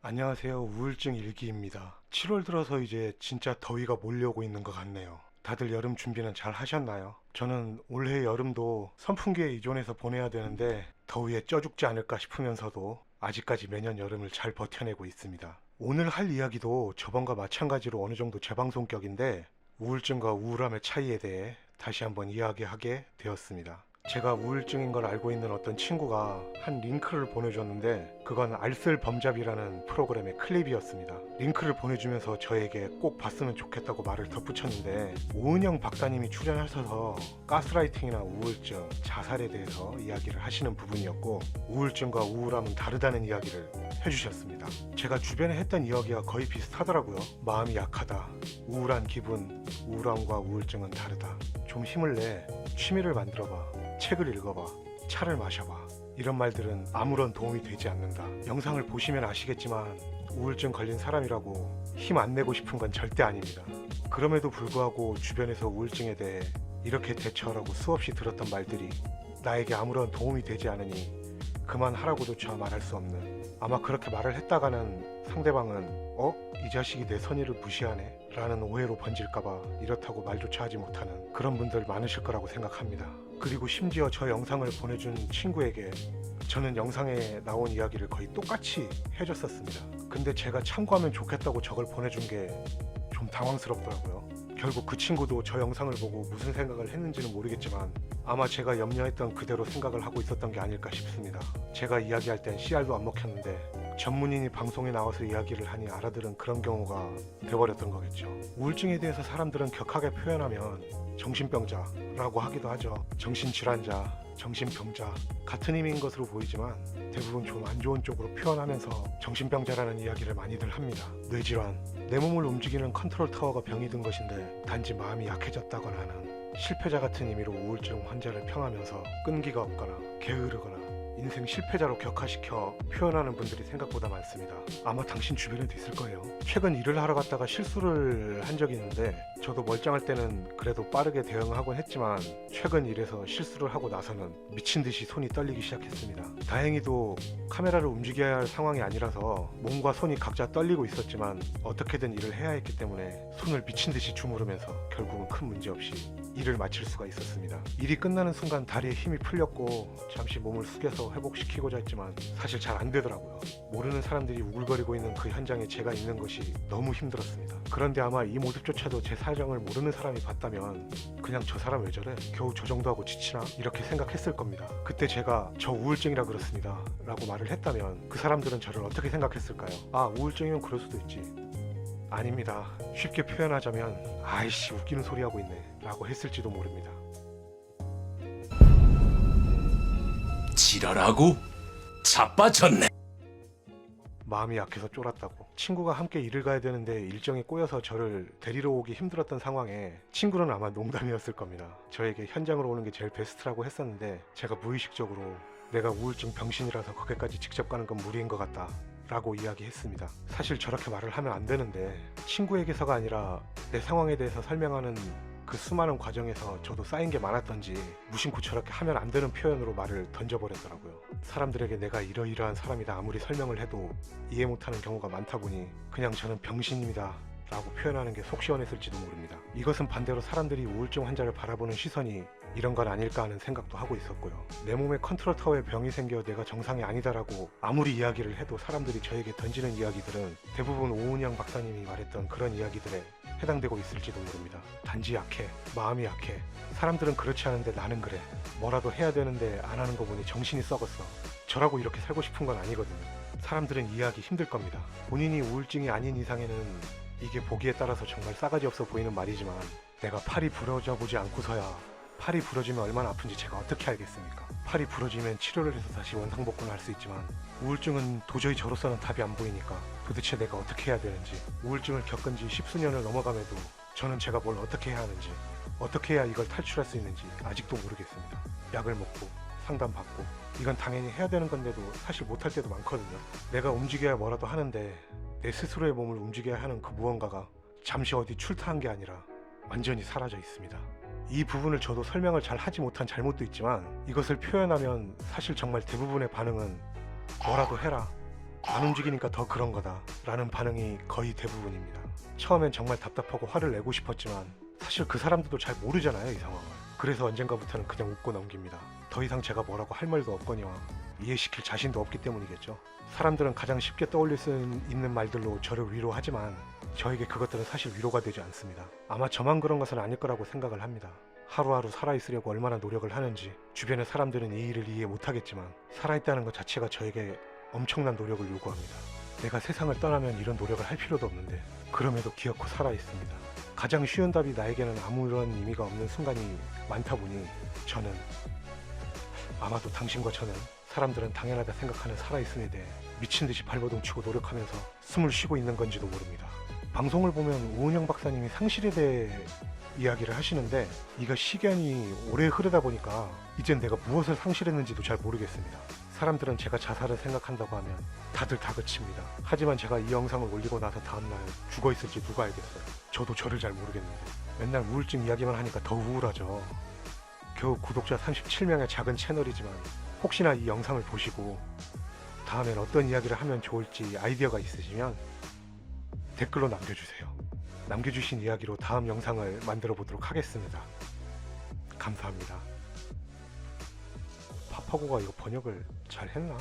안녕하세요. 우울증 일기입니다. 7월 들어서 이제 진짜 더위가 몰려오고 있는 것 같네요. 다들 여름 준비는 잘 하셨나요? 저는 올해 여름도 선풍기에 의존해서 보내야 되는데 더위에 쪄 죽지 않을까 싶으면서도 아직까지 매년 여름을 잘 버텨내고 있습니다. 오늘 할 이야기도 저번과 마찬가지로 어느 정도 재방송격인데 우울증과 우울함의 차이에 대해 다시 한번 이야기하게 되었습니다. 제가 우울증인 걸 알고 있는 어떤 친구가 한 링크를 보내줬는데 그건 알쓸범잡이라는 프로그램의 클립이었습니다. 링크를 보내주면서 저에게 꼭 봤으면 좋겠다고 말을 덧붙였는데 오은영 박사님이 출연하셔서 가스라이팅이나 우울증, 자살에 대해서 이야기를 하시는 부분이었고 우울증과 우울함은 다르다는 이야기를 해주셨습니다. 제가 주변에 했던 이야기와 거의 비슷하더라고요. 마음이 약하다, 우울한 기분, 우울함과 우울증은 다르다. 좀 힘을 내, 취미를 만들어봐, 책을 읽어봐, 차를 마셔봐. 이런 말들은 아무런 도움이 되지 않는다. 영상을 보시면 아시겠지만 우울증 걸린 사람이라고 힘 안 내고 싶은 건 절대 아닙니다. 그럼에도 불구하고 주변에서 우울증에 대해 이렇게 대처하라고 수없이 들었던 말들이 나에게 아무런 도움이 되지 않으니 그만하라고조차 말할 수 없는, 아마 그렇게 말을 했다가는 상대방은 이 자식이 내 선의를 무시하네? 라는 오해로 번질까봐 이렇다고 말조차 하지 못하는 그런 분들 많으실 거라고 생각합니다. 그리고 심지어 저 영상을 보내준 친구에게 저는 영상에 나온 이야기를 거의 똑같이 해줬었습니다. 근데 제가 참고하면 좋겠다고 저걸 보내준 게 좀 당황스럽더라고요. 결국 그 친구도 저 영상을 보고 무슨 생각을 했는지는 모르겠지만 아마 제가 염려했던 그대로 생각을 하고 있었던 게 아닐까 싶습니다. 제가 이야기할 땐 씨알도 안 먹혔는데 전문인이 방송에 나와서 이야기를 하니 알아들은 그런 경우가 돼버렸던 거겠죠. 우울증에 대해서 사람들은 격하게 표현하면 정신병자라고 하기도 하죠. 정신질환자, 정신병자 같은 의미인 것으로 보이지만 대부분 좀 안 좋은 쪽으로 표현하면서 정신병자라는 이야기를 많이들 합니다. 뇌질환, 내 몸을 움직이는 컨트롤 타워가 병이 든 것인데 단지 마음이 약해졌다거나 하는 실패자 같은 의미로 우울증 환자를 평하면서 끈기가 없거나 게으르거나 인생 실패자로 격화시켜 표현하는 분들이 생각보다 많습니다. 아마 당신 주변에도 있을 거예요. 최근 일을 하러 갔다가 실수를 한 적이 있는데 저도 멀쩡할 때는 그래도 빠르게 대응하곤 했지만 최근 일에서 실수를 하고 나서는 미친 듯이 손이 떨리기 시작했습니다. 다행히도 카메라를 움직여야 할 상황이 아니라서 몸과 손이 각자 떨리고 있었지만 어떻게든 일을 해야 했기 때문에 손을 미친 듯이 주무르면서 결국은 큰 문제 없이 일을 마칠 수가 있었습니다. 일이 끝나는 순간 다리에 힘이 풀렸고 잠시 몸을 숙여서 회복시키고자 했지만 사실 잘 안 되더라고요. 모르는 사람들이 우글거리고 있는 그 현장에 제가 있는 것이 너무 힘들었습니다. 그런데 아마 이 모습조차도 제 사정을 모르는 사람이 봤다면 그냥 저 사람 왜 저래? 겨우 저 정도 하고 지치나? 이렇게 생각했을 겁니다. 그때 제가 저 우울증이라 그렇습니다 라고 말을 했다면 그 사람들은 저를 어떻게 생각했을까요? 아, 우울증이면 그럴 수도 있지. 아닙니다. 쉽게 표현하자면 아이씨 웃기는 소리 하고 있네 라고 했을지도 모릅니다. 지랄하고 자빠졌네. 마음이 약해서 쫄았다고. 친구가 함께 일을 가야 되는데 일정이 꼬여서 저를 데리러 오기 힘들었던 상황에 친구는 아마 농담이었을 겁니다. 저에게 현장으로 오는 게 제일 베스트라고 했었는데 제가 무의식적으로 내가 우울증 병신이라서 거기까지 직접 가는 건 무리인 것 같다 라고 이야기했습니다. 사실 저렇게 말을 하면 안 되는데 친구에게서가 아니라 내 상황에 대해서 설명하는 그 수많은 과정에서 저도 쌓인 게 많았던지 무심코 저렇게 하면 안 되는 표현으로 말을 던져버렸더라고요. 사람들에게 내가 이러이러한 사람이다 아무리 설명을 해도 이해 못하는 경우가 많다 보니 그냥 저는 병신입니다 라고 표현하는 게 속 시원했을지도 모릅니다. 이것은 반대로 사람들이 우울증 환자를 바라보는 시선이 이런 건 아닐까 하는 생각도 하고 있었고요. 내 몸에 컨트롤 타워에 병이 생겨 내가 정상이 아니다라고 아무리 이야기를 해도 사람들이 저에게 던지는 이야기들은 대부분 오은영 박사님이 말했던 그런 이야기들에 해당되고 있을지도 모릅니다. 단지 약해, 마음이 약해, 사람들은 그렇지 않은데 나는 그래, 뭐라도 해야 되는데 안 하는 거 보니 정신이 썩었어. 저라고 이렇게 살고 싶은 건 아니거든요. 사람들은 이해하기 힘들 겁니다. 본인이 우울증이 아닌 이상에는 이게 보기에 따라서 정말 싸가지 없어 보이는 말이지만 내가 팔이 부러져 보지 않고서야 팔이 부러지면 얼마나 아픈지 제가 어떻게 알겠습니까? 팔이 부러지면 치료를 해서 다시 원상복구는 할 수 있지만 우울증은 도저히 저로서는 답이 안 보이니까 도대체 내가 어떻게 해야 되는지, 우울증을 겪은 지 십수년을 넘어감에도 저는 제가 뭘 어떻게 해야 하는지, 어떻게 해야 이걸 탈출할 수 있는지 아직도 모르겠습니다. 약을 먹고 상담받고 이건 당연히 해야 되는 건데도 사실 못할 때도 많거든요. 내가 움직여야 뭐라도 하는데 내 스스로의 몸을 움직여야 하는 그 무언가가 잠시 어디 출타한 게 아니라 완전히 사라져 있습니다. 이 부분을 저도 설명을 잘 하지 못한 잘못도 있지만 이것을 표현하면 사실 정말 대부분의 반응은 뭐라도 해라, 안 움직이니까 더 그런 거다 라는 반응이 거의 대부분입니다. 처음엔 정말 답답하고 화를 내고 싶었지만 사실 그 사람들도 잘 모르잖아요, 이 상황을. 그래서 언젠가부터는 그냥 웃고 넘깁니다. 더 이상 제가 뭐라고 할 말도 없거니와 이해시킬 자신도 없기 때문이겠죠. 사람들은 가장 쉽게 떠올릴 수 있는 말들로 저를 위로하지만 저에게 그것들은 사실 위로가 되지 않습니다. 아마 저만 그런 것은 아닐 거라고 생각을 합니다. 하루하루 살아있으려고 얼마나 노력을 하는지 주변의 사람들은 이 일을 이해 못하겠지만 살아있다는 것 자체가 저에게 엄청난 노력을 요구합니다. 내가 세상을 떠나면 이런 노력을 할 필요도 없는데 그럼에도 기어코 살아있습니다. 가장 쉬운 답이 나에게는 아무런 의미가 없는 순간이 많다 보니 저는, 아마도 당신과 저는 사람들은 당연하다 생각하는 살아있음에 대해 미친듯이 발버둥 치고 노력하면서 숨을 쉬고 있는 건지도 모릅니다. 방송을 보면 우은영 박사님이 상실에 대해 이야기를 하시는데 이거 시간이 오래 흐르다 보니까 이젠 내가 무엇을 상실했는지도 잘 모르겠습니다. 사람들은 제가 자살을 생각한다고 하면 다들 다그칩니다. 하지만 제가 이 영상을 올리고 나서 다음날 죽어있을지 누가 알겠어요. 저도 저를 잘 모르겠는데 맨날 우울증 이야기만 하니까 더 우울하죠. 겨우 구독자 37명의 작은 채널이지만 혹시나 이 영상을 보시고 다음엔 어떤 이야기를 하면 좋을지 아이디어가 있으시면 댓글로 남겨주세요. 남겨주신 이야기로 다음 영상을 만들어 보도록 하겠습니다. 감사합니다. 파파고가 이거 번역을 잘 했나?